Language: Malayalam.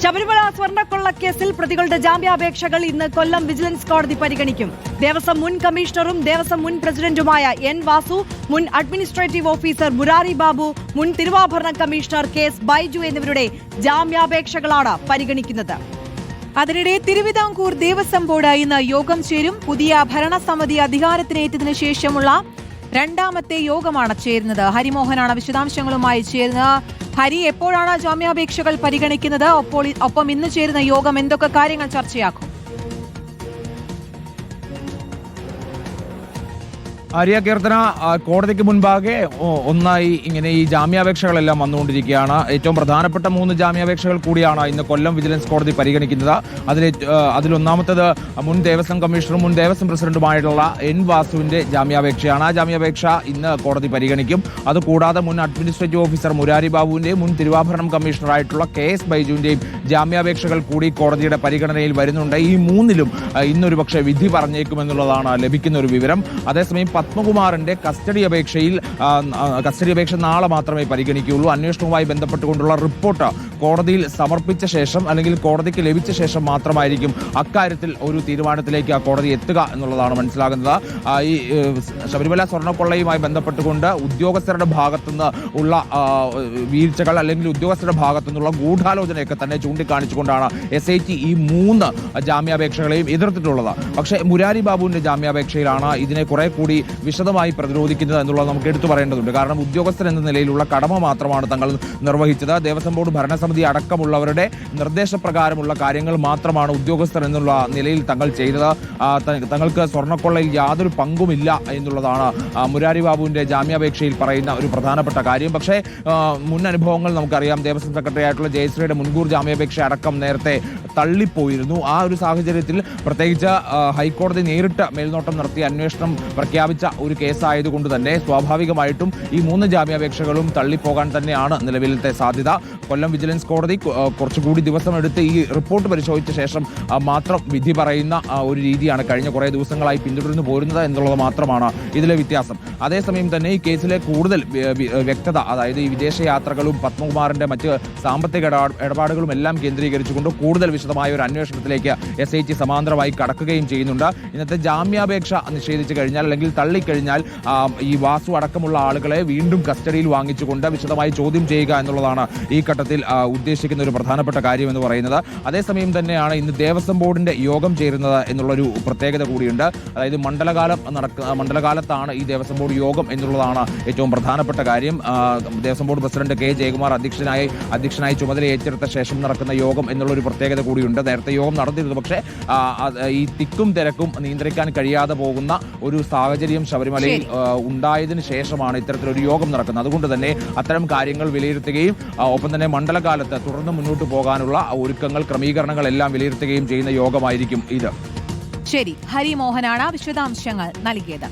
ശബരിമല സ്വർണ്ണക്കൊള്ളക്കേസിൽ പ്രതികളുടെ ജാമ്യാപേക്ഷകൾ ഇന്ന് കൊല്ലം വിജിലൻസ് കോടതി പരിഗണിക്കും. ദേവസ്വം മുൻ കമ്മീഷണറും ദേവസ്വം മുൻ പ്രസിഡന്റുമായ എൻ വാസു, മുൻ അഡ്മിനിസ്ട്രേറ്റീവ് ഓഫീസർ മുരാരി ബാബു, മുൻ തിരുവാഭരണ കമ്മീഷണർ കെ.എസ്. ബൈജു എന്നിവരുടെ ജാമ്യാപേക്ഷകളാണ് പരിഗണിക്കുന്നത്. അതിനിടെ തിരുവിതാംകൂർ ദേവസ്വം ബോർഡ് ഇന്ന് യോഗം ചേരും. പുതിയ ഭരണസമിതി അധികാരത്തിനേറ്റതിനു ശേഷമുള്ള രണ്ടാമത്തെ യോഗമാണ് ചേരുന്നത്. ഹരിമോഹനാണ് വിശദാംശങ്ങളുമായി ചേരുന്നത്. ഹരി, എപ്പോഴാണ് ജാമ്യാപേക്ഷകൾ പരിഗണിക്കുന്നത്? ഒപ്പം ഇന്ന് ചേരുന്ന യോഗം എന്തൊക്കെ കാര്യങ്ങൾ ചർച്ചയാക്കും? ആര്യ കീർത്തന, കോടതിക്ക് മുൻപാകെ ഒന്നായി ഇങ്ങനെ ഈ ജാമ്യാപേക്ഷകളെല്ലാം വന്നുകൊണ്ടിരിക്കുകയാണ്. ഏറ്റവും പ്രധാനപ്പെട്ട 3 ജാമ്യാപേക്ഷകൾ കൂടിയാണ് ഇന്ന് കൊല്ലം വിജിലൻസ് കോടതി പരിഗണിക്കുന്നത്. അതിലൊന്നാമത്തേത് മുൻ ദേവസ്വം കമ്മീഷണറും മുൻ ദേവസ്വം പ്രസിഡന്റുമായിട്ടുള്ള എൻ വാസുവിന്റെ ജാമ്യാപേക്ഷയാണ്. ആ ജാമ്യാപേക്ഷ ഇന്ന് കോടതി പരിഗണിക്കും. അതുകൂടാതെ മുൻ അഡ്മിനിസ്ട്രേറ്റീവ് ഓഫീസർ മുരാരി ബാബുവിന്റെയും മുൻ തിരുവാഭരണം കമ്മീഷണറായിട്ടുള്ള കെ.എസ്. ബൈജുവിന്റെയും ജാമ്യാപേക്ഷകൾ കൂടി കോടതിയുടെ പരിഗണനയിൽ വരുന്നുണ്ട്. ഈ 3ലും ഇന്നൊരു പക്ഷേ വിധി പറഞ്ഞേക്കുമെന്നുള്ളതാണ് ലഭിക്കുന്ന ഒരു വിവരം. അതേസമയം പത്മകുമാറിന്റെ കസ്റ്റഡി അപേക്ഷ നാളെ മാത്രമേ പരിഗണിക്കുകയുള്ളൂ. അന്വേഷണവുമായി ബന്ധപ്പെട്ടുകൊണ്ടുള്ള റിപ്പോർട്ട് കോടതിയിൽ സമർപ്പിച്ച ശേഷം അല്ലെങ്കിൽ കോടതിക്ക് ലഭിച്ച ശേഷം മാത്രമായിരിക്കും അക്കാര്യത്തിൽ ഒരു തീരുമാനത്തിലേക്ക് കോടതി എത്തുക എന്നുള്ളതാണ് മനസ്സിലാകുന്നത്. ഈ ശബരിമല സ്വർണ്ണക്കൊള്ളയുമായി ബന്ധപ്പെട്ടുകൊണ്ട് ഉദ്യോഗസ്ഥരുടെ ഭാഗത്തുനിന്ന് ഉള്ള വീഴ്ചകൾ അല്ലെങ്കിൽ ഉദ്യോഗസ്ഥരുടെ ഭാഗത്തുനിന്നുള്ള ഗൂഢാലോചനയൊക്കെ തന്നെ ചൂണ്ടിക്കാണിച്ചുകൊണ്ടാണ് SIT ഈ 3 ജാമ്യാപേക്ഷകളെയും എതിർത്തിട്ടുള്ളത്. പക്ഷേ മുരാരി ബാബുവിന്റെ ജാമ്യാപേക്ഷയിലാണ് ഇതിനെ കുറെ കൂടി വിശദമായി പ്രതിരോധിക്കുന്നത് എന്നുള്ളത് നമുക്ക് എടുത്തു പറയേണ്ടതുണ്ട്. കാരണം ഉദ്യോഗസ്ഥർ എന്ന നിലയിലുള്ള കടമ മാത്രമാണ് തങ്ങൾ നിർവഹിച്ചത്. ദേവസ്വം ബോർഡ് ഭരണസമിതി അടക്കമുള്ളവരുടെ നിർദ്ദേശപ്രകാരമുള്ള കാര്യങ്ങൾ മാത്രമാണ് ഉദ്യോഗസ്ഥർ എന്നുള്ള നിലയിൽ തങ്ങൾ ചെയ്തത്. തങ്ങൾക്ക് സ്വർണ്ണക്കൊള്ളയിൽ യാതൊരു പങ്കുമില്ല എന്നുള്ളതാണ് മുരാരി ബാബുവിന്റെ ജാമ്യാപേക്ഷയിൽ പറയുന്ന ഒരു പ്രധാനപ്പെട്ട കാര്യം. പക്ഷേ മുൻ അനുഭവങ്ങൾ നമുക്കറിയാം. ദേവസ്വം സെക്രട്ടറി ആയിട്ടുള്ള ജയശ്രീയുടെ മുൻകൂർ ജാമ്യാപേക്ഷ അടക്കം നേരത്തെ തള്ളിപ്പോയിരുന്നു. ആ ഒരു സാഹചര്യത്തിൽ പ്രത്യേകിച്ച് ഹൈക്കോടതി നേരിട്ട് മേൽനോട്ടം നടത്തിയ അന്വേഷണം പ്രഖ്യാപിച്ച ഒരു കേസായതുകൊണ്ട് തന്നെ സ്വാഭാവികമായിട്ടും ഈ 3 ജാമ്യാപേക്ഷകളും തള്ളിപ്പോകാൻ തന്നെയാണ് നിലവിലത്തെ സാധ്യത. കൊല്ലം വിജിലൻസ് കോടതി കുറച്ചുകൂടി ദിവസം എടുത്ത് ഈ റിപ്പോർട്ട് പരിശോധിച്ച ശേഷം മാത്രം വിധി പറയുന്ന ഒരു രീതിയാണ് കഴിഞ്ഞ കുറേ ദിവസങ്ങളായി പിന്തുടർന്നു പോരുന്നത് എന്നുള്ളത് മാത്രമാണ് ഇതിലെ വ്യത്യാസം. അതേസമയം തന്നെ ഈ കേസിലെ കൂടുതൽ വ്യക്തത, അതായത് ഈ വിദേശയാത്രകളും പത്മകുമാറിന്റെ മറ്റ് സാമ്പത്തിക ഇടപാടുകളും എല്ലാം കേന്ദ്രീകരിച്ചുകൊണ്ട് കൂടുതൽ വിശദമായ ഒരു അന്വേഷണത്തിലേക്ക് SIT സമാന്തരമായി കടക്കുകയും ചെയ്യുന്നുണ്ട്. ഇന്നത്തെ ജാമ്യാപേക്ഷ നിഷേധിച്ചു കഴിഞ്ഞാൽ അല്ലെങ്കിൽ തള്ളിക്കഴിഞ്ഞാൽ ഈ വാസു അടക്കമുള്ള ആളുകളെ വീണ്ടും കസ്റ്റഡിയിൽ വാങ്ങിച്ചുകൊണ്ട് വിശദമായി ചോദ്യം ചെയ്യുക എന്നുള്ളതാണ് ഈ ഘട്ടത്തിൽ ഉദ്ദേശിക്കുന്ന ഒരു പ്രധാനപ്പെട്ട കാര്യം എന്ന് പറയുന്നത്. അതേസമയം ഇന്ന് ദേവസ്വം ബോർഡിന്റെ യോഗം ചേരുന്നത് എന്നുള്ളൊരു പ്രത്യേകത കൂടിയുണ്ട്. അതായത് മണ്ഡലകാലത്താണ് ഈ ദേവസ്വം ബോർഡ് യോഗം എന്നുള്ളതാണ് ഏറ്റവും പ്രധാനപ്പെട്ട കാര്യം. Devaswom board president K. Jayakumar അധ്യക്ഷനായി ചുമതല ഏറ്റെടുത്ത ശേഷം നടക്കുന്ന യോഗം എന്നുള്ളൊരു പ്രത്യേകത കൂടിയുണ്ട്. നേരത്തെ യോഗം നടന്നിരുന്നു. പക്ഷേ ഈ തിക്കും തിരക്കും നിയന്ത്രിക്കാൻ കഴിയാതെ പോകുന്ന ഒരു സാഹചര്യം ശബരിമലയിൽ ഉണ്ടായതിനു ശേഷമാണ് ഇത്തരത്തിലൊരു യോഗം നടക്കുന്നത്. അതുകൊണ്ട് തന്നെ അത്തരം കാര്യങ്ങൾ വിലയിരുത്തുകയും ഒപ്പം തന്നെ മണ്ഡലകാലത്ത് തുടർന്ന് മുന്നോട്ട് പോകാനുള്ള ഒരുക്കങ്ങൾ, ക്രമീകരണങ്ങൾ എല്ലാം വിലയിരുത്തുകയും ചെയ്യുന്ന യോഗമായിരിക്കും ഇത്. ശരി, ഹരിമോഹനാണ് വിശദാംശങ്ങൾ നൽകിയത്.